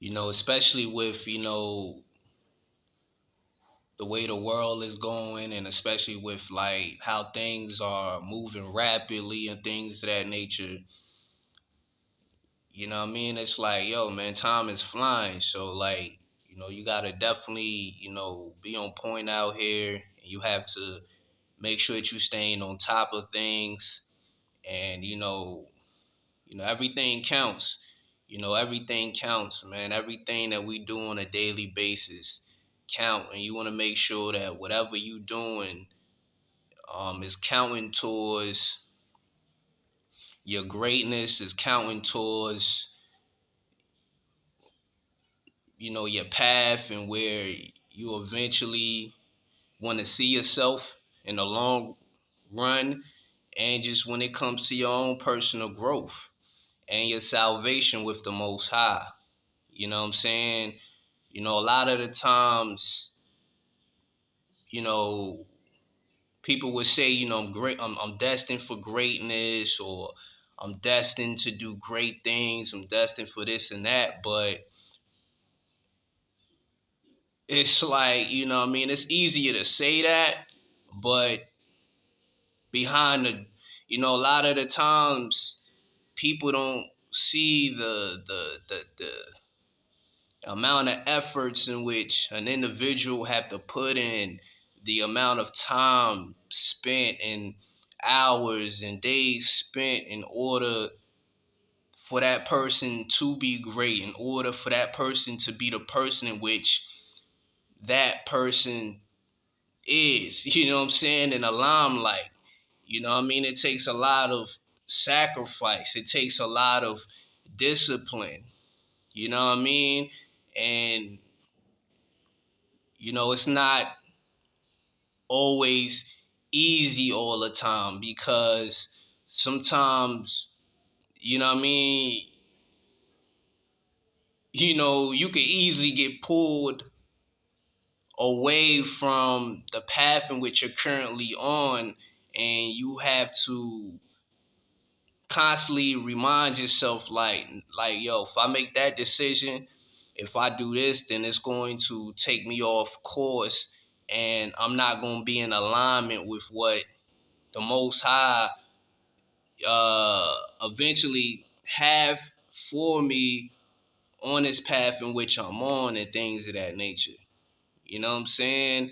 Especially with, the way the world is going, and especially with like how things are moving rapidly and things of that nature. You know what I mean? It's like, yo, man, time is flying. So like, you gotta definitely, be on point out here. And you have to make sure that you staying on top of things. And everything counts. Everything counts, man. Everything that we do on a daily basis count, and you want to make sure that whatever you doing is counting towards your greatness, is counting towards your path and where you eventually want to see yourself in the long run, and just when it comes to your own personal growth and your salvation with the Most High. You know what I'm saying? A lot of the times, you know, people would say, I'm great, I'm destined for greatness, or I'm destined to do great things, I'm destined for this and that. But it's like, what I mean, it's easier to say that, but behind a lot of the times people don't see the amount of efforts in which an individual have to put in, the amount of time spent and hours and days spent in order for that person to be great, in order for that person to be the person in which that person is, what I'm saying, in the limelight. What I mean? It takes a lot of sacrifice. It takes a lot of discipline. You know what I mean? And it's not always easy all the time, because sometimes, what I mean, you could easily get pulled away from the path in which you're currently on, and you have to constantly remind yourself, like, yo, if I make that decision, if I do this, then it's going to take me off course, and I'm not going to be in alignment with what the Most High eventually have for me on this path in which I'm on, and things of that nature. You know what I'm saying?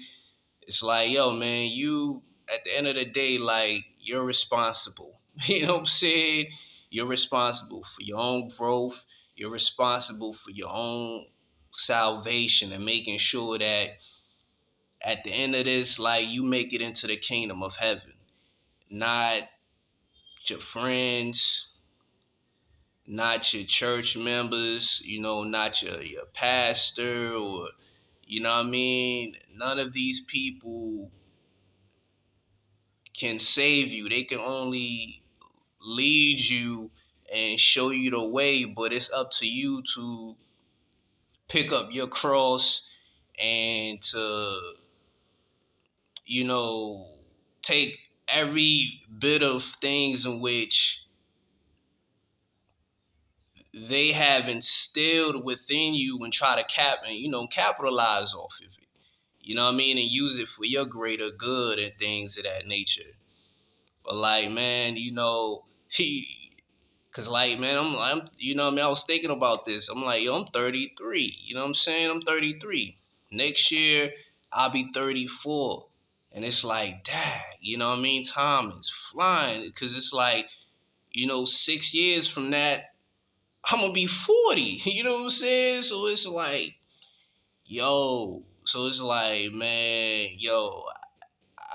It's like, yo, man, you, at the end of the day, like, you're responsible. You know what I'm saying? You're responsible for your own growth. You're responsible for your own salvation, and making sure that at the end of this, like, you make it into the kingdom of heaven. Not your friends, not your church members, not your pastor, or, what I mean? None of these people can save you. They can only lead you and show you the way, but it's up to you to pick up your cross and to, you know, take every bit of things in which they have instilled within you, and try to capitalize off of it. You know what I mean? And use it for your greater good and things of that nature. But like, man, he, cause like, man, I'm, what I mean, I was thinking about this. I'm like, yo, I'm 33. You know what I'm saying? I'm 33. Next year, I'll be 34. And it's like, dang, what I mean? Time is flying. Cause it's like, 6 years from that, I'm gonna be 40. You know what I'm saying? So it's like, yo, so it's like, man, yo,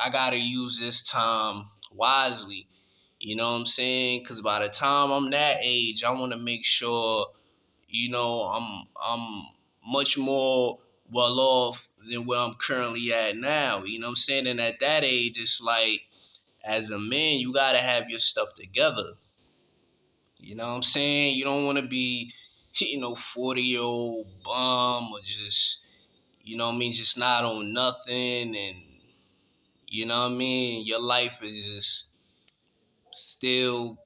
I gotta use this time wisely. You know what I'm saying? Because by the time I'm that age, I want to make sure, I'm much more well off than where I'm currently at now. You know what I'm saying? And at that age, it's like, as a man, you gotta have your stuff together. You know what I'm saying? You don't want to be, 40-year-old bum, or just, what I mean, just not on nothing. And, what I mean, your life is just still,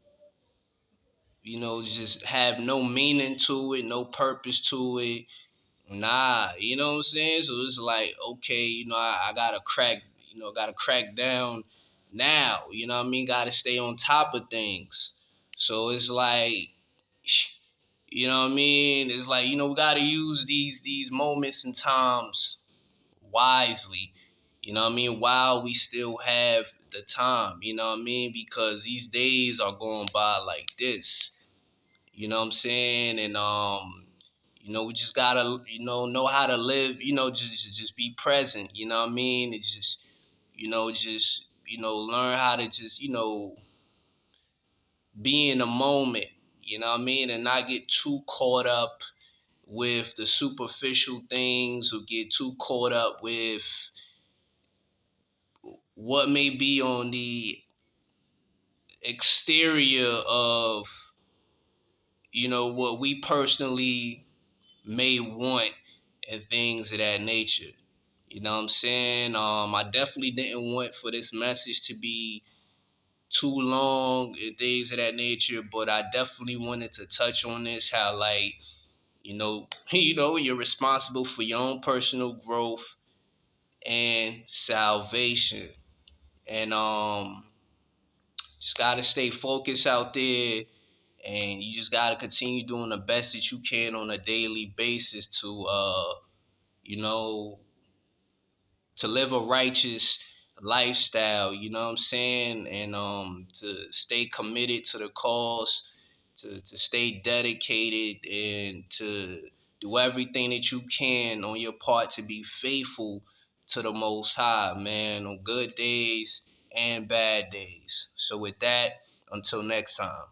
just have no meaning to it, no purpose to it. Nah, you know what I'm saying? So it's like, okay, I gotta crack, gotta crack down now. You know what I mean? Gotta stay on top of things. So it's like, you know what I mean? It's like, we gotta use these moments and times wisely. You know what I mean? While we still have the time, you know what I mean? Because these days are going by like this. You know what I'm saying? And we just gotta, know how to live, just be present, you know what I mean? It's just, learn how to just, be in the moment, you know what I mean? And not get too caught up with the superficial things or get too caught up with what may be on the exterior of, what we personally may want and things of that nature. You know what I'm saying? I definitely didn't want for this message to be too long and things of that nature, but I definitely wanted to touch on this, how like, you're responsible for your own personal growth and salvation. And just gotta stay focused out there, and you just gotta continue doing the best that you can on a daily basis to you know to live a righteous lifestyle, you know what I'm saying? And to stay committed to the cause, to stay dedicated, and to do everything that you can on your part to be faithful to the Most High, man, on good days and bad days. So with that, until next time.